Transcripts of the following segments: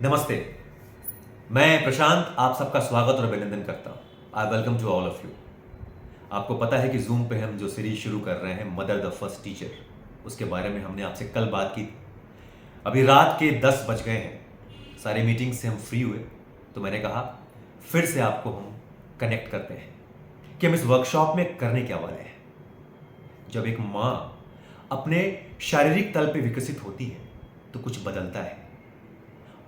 नमस्ते। मैं प्रशांत आप सबका स्वागत और अभिनंदन करता हूं। I welcome to all of you. आपको पता है कि जूम पे हम जो सीरीज शुरू कर रहे हैं मदर द फर्स्ट टीचर, उसके बारे में हमने आपसे कल बात की थी। अभी रात के 10 बज गए हैं, सारी मीटिंग से हम फ्री हुए तो मैंने कहा फिर से आपको हम कनेक्ट करते हैं कि हम इस वर्कशॉप में करने क्या वाले हैं। जब एक माँ अपने शारीरिक तल पे विकसित होती है तो कुछ बदलता है,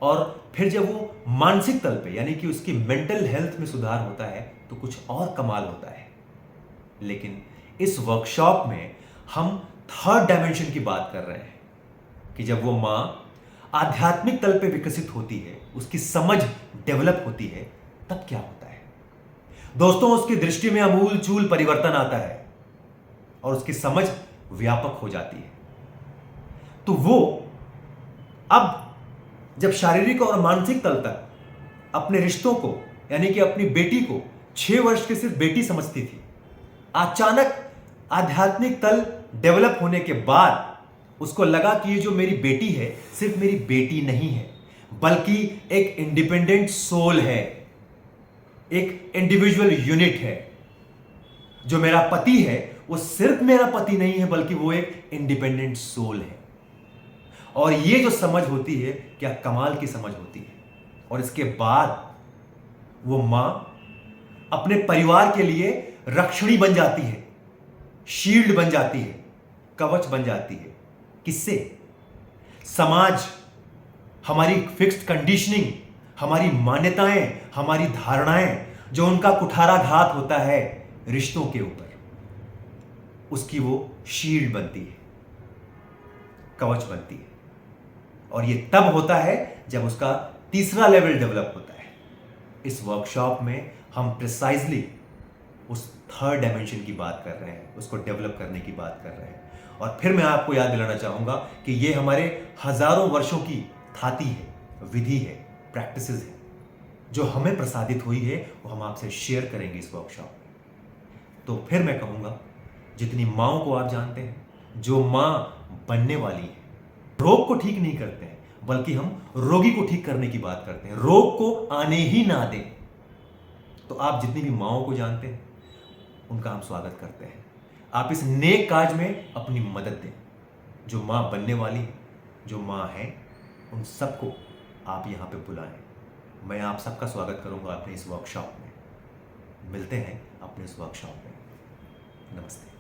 और फिर जब वो मानसिक तल पे यानी कि उसकी मेंटल हेल्थ में सुधार होता है तो कुछ और कमाल होता है। लेकिन इस वर्कशॉप में हम थर्ड डायमेंशन की बात कर रहे हैं कि जब वो मां आध्यात्मिक तल पे विकसित होती है, उसकी समझ डेवलप होती है, तब क्या होता है दोस्तों? उसकी दृष्टि में अमूल चूल परिवर्तन आता है और उसकी समझ व्यापक हो जाती है। तो वो अब जब शारीरिक और मानसिक तल तक अपने रिश्तों को यानी कि अपनी बेटी को 6 वर्ष की सिर्फ बेटी समझती थी, अचानक आध्यात्मिक तल डेवलप होने के बाद उसको लगा कि ये जो मेरी बेटी है सिर्फ मेरी बेटी नहीं है, बल्कि एक इंडिपेंडेंट सोल है, एक इंडिविजुअल यूनिट है। जो मेरा पति है वो सिर्फ मेरा पति नहीं है, बल्कि वो एक इंडिपेंडेंट सोल है। और ये जो समझ होती है, क्या कमाल की समझ होती है। और इसके बाद वो मां अपने परिवार के लिए रक्षणी बन जाती है, शील्ड बन जाती है, कवच बन जाती है। किससे? समाज, हमारी फिक्स्ड कंडीशनिंग, हमारी मान्यताएं, हमारी धारणाएं, जो उनका कुठाराघात होता है रिश्तों के ऊपर, उसकी वो शील्ड बनती है, कवच बनती है। और ये तब होता है जब उसका तीसरा लेवल डेवलप होता है। इस वर्कशॉप में हम प्रिसाइजली उस थर्ड डायमेंशन की बात कर रहे हैं, उसको डेवलप करने की बात कर रहे हैं। और फिर मैं आपको याद दिलाना चाहूंगा कि ये हमारे हजारों वर्षों की थाती है, विधि है, प्रैक्टिसेस है, जो हमें प्रसादित हुई है, वो हम आपसे शेयर करेंगे इस वर्कशॉप में। तो फिर मैं कहूंगा, जितनी माओं को आप जानते हैं, जो मां बनने वाली है, रोग को ठीक नहीं करते हैं, बल्कि हम रोगी को ठीक करने की बात करते हैं, रोग को आने ही ना दें। तो आप जितनी भी माओं को जानते हैं उनका हम स्वागत करते हैं। आप इस नेक काज में अपनी मदद दें। जो मां बनने वाली है, जो मां है, उन सबको आप यहां पे बुलाएं। मैं आप सबका स्वागत करूंगा अपने इस वर्कशॉप में। मिलते हैं अपने इस वर्कशॉप में। नमस्ते।